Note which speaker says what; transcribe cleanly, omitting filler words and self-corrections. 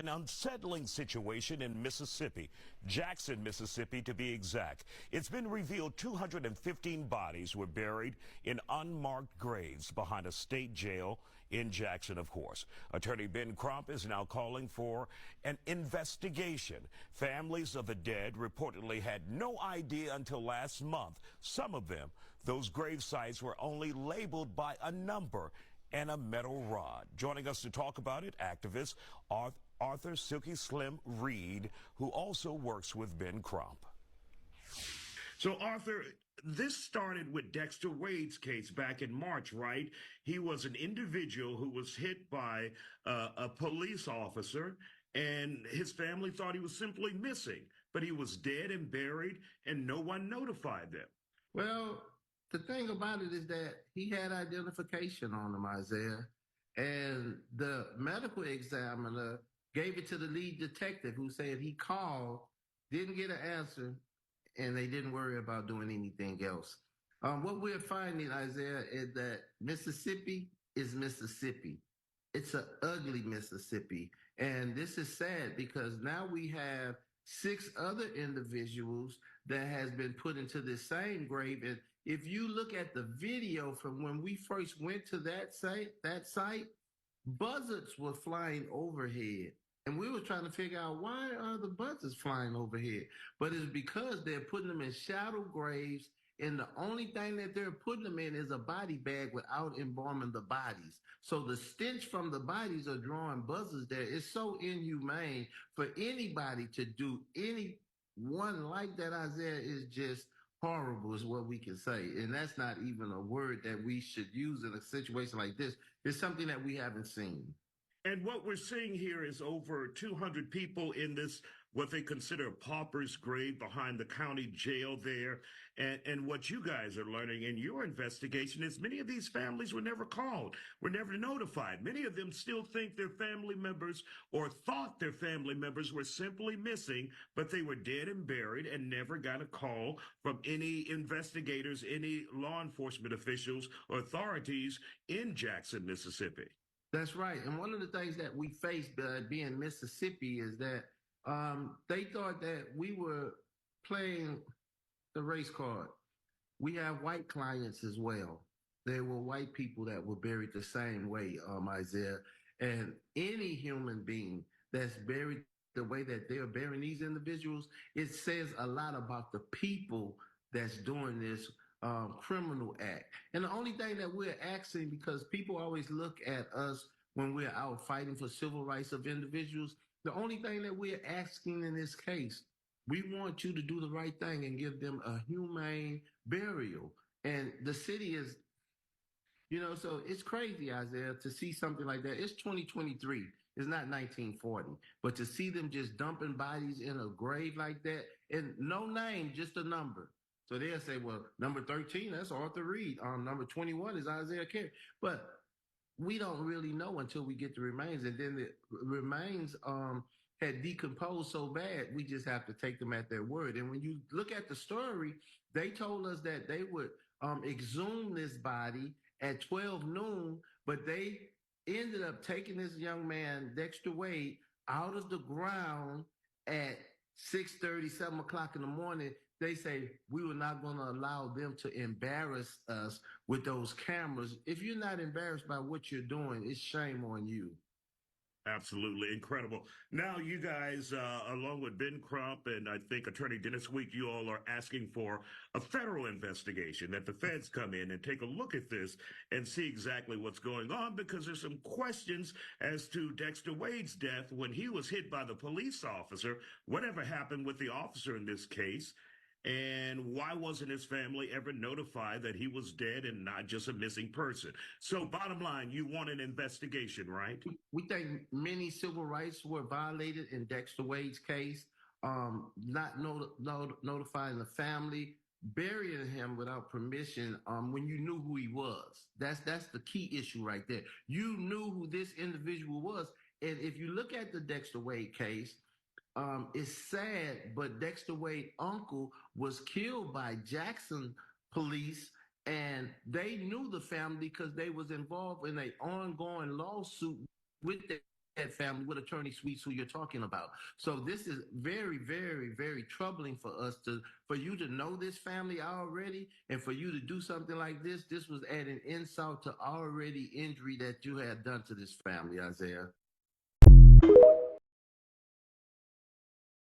Speaker 1: An unsettling situation in Mississippi, Jackson, Mississippi to be exact. It's been revealed 215 bodies were buried in unmarked graves behind a state jail in Jackson, of course. Attorney Ben Crump is now calling for an investigation. Families of the dead reportedly had no idea until last month. Some of them, those grave sites were only labeled by a number and a metal rod. Joining us to talk about it, activist Arthur Silky Slim Reed, who also works with Ben Crump. So, Arthur, this started with Dexter Wade's case back in March, right? He was an individual who was hit by a police officer, and his family thought he was simply missing, but he was dead and buried, and no one notified them.
Speaker 2: Well, the thing about it is that he had identification on him, Isaiah, and the medical examiner gave it to the lead detective who said he called, didn't get an answer, and they didn't worry about doing anything else. What we're finding, Isaiah, is that Mississippi is Mississippi. It's an ugly Mississippi. And this is sad because now we have 6 other individuals that has been put into this same grave. And if you look at the video from when we first went to that site, buzzards were flying overhead. And we were trying to figure out, why are the buzzards flying overhead? But it's because they're putting them in shallow graves, and the only thing that they're putting them in is a body bag without embalming the bodies. So the stench from the bodies are drawing buzzards there. It's so inhumane for anybody to do anyone like that, Isaiah, is just horrible is what we can say. And that's not even a word that we should use in a situation like this. It's something that we haven't seen.
Speaker 1: And what we're seeing here is over 200 people in this, what they consider a pauper's grave behind the county jail there. And what you guys are learning in your investigation is many of these families were never called, were never notified. Many of them still think their family members or thought their family members were simply missing, but they were dead and buried and never got a call from any investigators, any law enforcement officials or authorities in Jackson, Mississippi.
Speaker 2: That's right. And one of the things that we faced being Mississippi is that they thought that we were playing the race card. We have white clients as well. There were white people that were buried the same way, Isaiah. And any human being that's buried the way that they're burying these individuals, it says a lot about the people that's doing this criminal act. And the only thing that we're asking, because people always look at us when we're out fighting for civil rights of individuals, the only thing that we're asking in this case, we want you to do the right thing and give them a humane burial. And the city is, so it's crazy, Isaiah, to see something like that. It's 2023. It's not 1940. But to see them just dumping bodies in a grave like that, and no name, just a number. So they'll say, well, number 13, that's Arthur Reed. Number 21 is Isaiah Carey. But we don't really know until we get the remains. And then the remains had decomposed so bad, we just have to take them at their word. And when you look at the story, they told us that they would exhume this body at 12 noon, but they ended up taking this young man, Dexter Wade, out of the ground at 6:30, 7 o'clock in the morning. They say, we were not going to allow them to embarrass us with those cameras. If you're not embarrassed by what you're doing, it's shame on you.
Speaker 1: Absolutely incredible. Now, you guys, along with Ben Crump and I think Attorney Dennis Week, you all are asking for a federal investigation, that the feds come in and take a look at this and see exactly what's going on, because there's some questions as to Dexter Wade's death when he was hit by the police officer. Whatever happened with the officer in this case? And why wasn't his family ever notified that he was dead and not just a missing person? So bottom line, you want an investigation, right?
Speaker 2: We think many civil rights were violated in Dexter Wade's case, not notifying the family, burying him without permission when you knew who he was. That's the key issue right there. You knew who this individual was. And if you look at the Dexter Wade case, it's sad, but Dexter Wade's uncle was killed by Jackson police, and they knew the family because they was involved in an ongoing lawsuit with that family with Attorney Sweets, who you're talking about. So this is very, very, very troubling for us for you to know this family already, and for you to do something like this. This was adding insult to already injury that you had done to this family, Isaiah.